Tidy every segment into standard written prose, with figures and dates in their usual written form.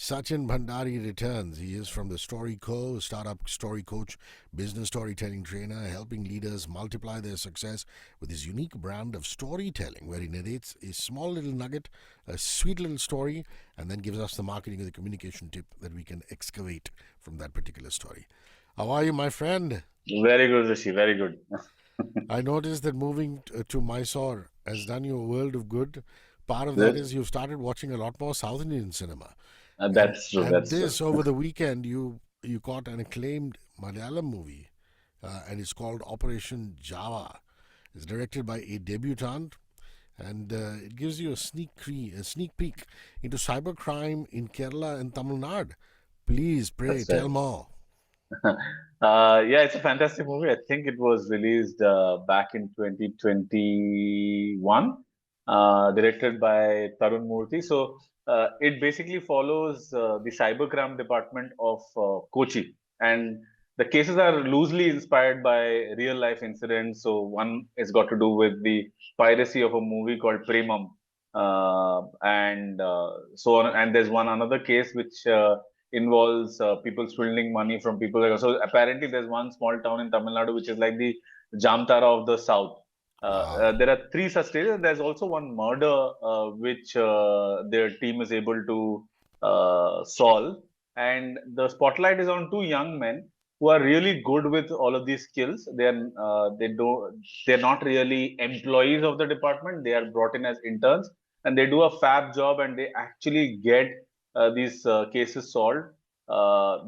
Sachin Bhandari returns. He is from the Story Co, startup story coach, business storytelling trainer, helping leaders multiply their success with his unique brand of storytelling, where he narrates a small little nugget, a sweet little story, and then gives us the marketing or the communication tip that we can excavate from that particular story. How are you, my friend? Very good, Rishi. Very good. I noticed that moving to Mysore has done you a world of good. Part of that Good. is you've started watching a lot more South Indian cinema. And That's true. and That's true. this over the weekend you caught an acclaimed Malayalam movie, and it's called Operation Java. It's directed by a debutant, and it gives you a sneak peek into cybercrime in Kerala and Tamil Nadu. Please, pray, That's right. tell more. Yeah, it's a fantastic movie. I think it was released back in 2021, directed by Tharun Moorthy. So it basically follows the cybercrime department of Kochi, and the cases are loosely inspired by real life incidents. So one has got to do with the piracy of a movie called Premam, and so on. And there's one another case which involves people swindling money from people. So apparently, there's one small town in Tamil Nadu which is like the Jamtara of the South. Wow. There are three such cases. There's also one murder which their team is able to solve, and the spotlight is on two young men who are really good with all of these skills. They're not really employees of the department. They are brought in as interns, and they do a fab job, and they actually get these cases solved.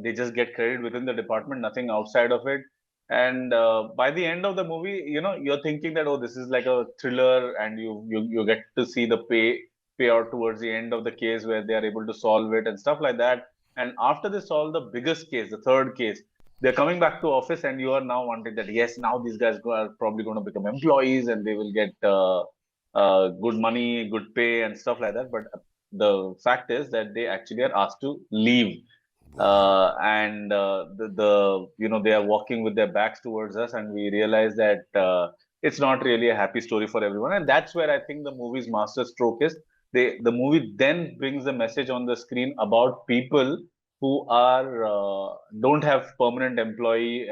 They just get credit within the department, nothing outside of it. And by the end of the movie, you're thinking that, oh, this is like a thriller, and you get to see the payout towards the end of the case where they are able to solve it and stuff like that. And after they solve the biggest case, the third case, they're coming back to office, and you are now wanting that, yes, now these guys are probably going to become employees, and they will get good money, good pay, and stuff like that. But the fact is that they actually are asked to leave, Wow. and they are walking with their backs towards us, and we realize that it's not really a happy story for everyone. And that's where I think the movie's master stroke is. The movie then brings a message on the screen about people who are don't have permanent employee,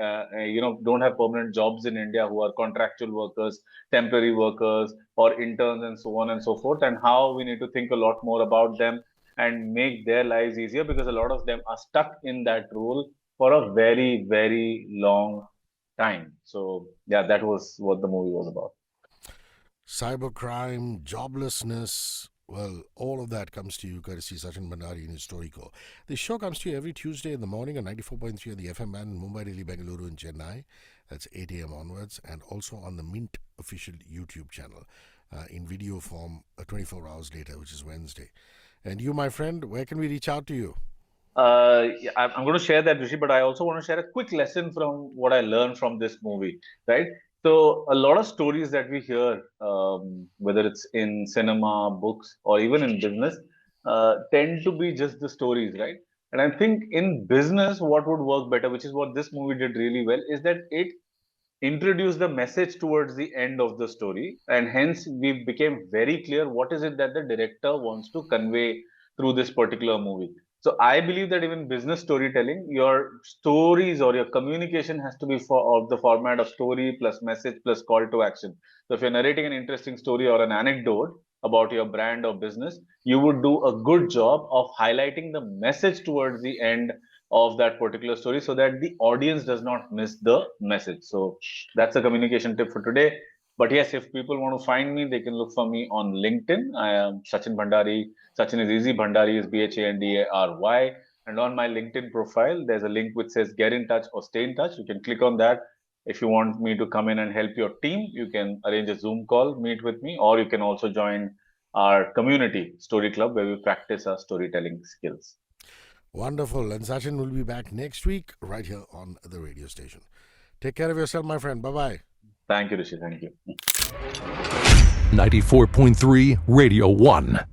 don't have permanent jobs in India, who are contractual workers, temporary workers, or interns, and so on and so forth, and how we need to think a lot more about them and make their lives easier, because a lot of them are stuck in that role for a very, very long time. So, yeah, that was what the movie was about. Cybercrime, joblessness, well, all of that comes to you courtesy Sachin Bhandari in Historico. This show comes to you every Tuesday in the morning on 94.3 on the FM band in Mumbai, Delhi, Bengaluru, and Chennai. That's 8 a.m. onwards, and also on the Mint official YouTube channel in video form 24 hours later, which is Wednesday. And you, my friend, where can we reach out to you? Yeah, I'm going to share that, Rishi, but I also want to share a quick lesson from what I learned from this movie, right? So, a lot of stories that we hear, whether it's in cinema, books, or even in business, tend to be just the stories, right? And I think in business, what would work better, which is what this movie did really well, is that it introduce the message towards the end of the story, and hence we became very clear what is it that the director wants to convey through this particular movie. So I believe that even business storytelling, your stories or your communication has to be of the format of story plus message plus call to action. So if you're narrating an interesting story or an anecdote about your brand or business, you would do a good job of highlighting the message towards the end of that particular story, so that the audience does not miss the message. So that's a communication tip for today. But yes, if people want to find me, they can look for me on LinkedIn. I am Sachin Bhandari. Sachin is easy. Bhandari is Bhandary. And on my LinkedIn profile, there's a link which says get in touch or stay in touch. You can click on that. If you want me to come in and help your team, you can arrange a Zoom call, meet with me, or you can also join our community story club where we practice our storytelling skills. Wonderful. And Sachin will be back next week right here on the radio station. Take care of yourself, my friend. Bye bye. Thank you, Rishi. Thank you. 94.3 Radio 1.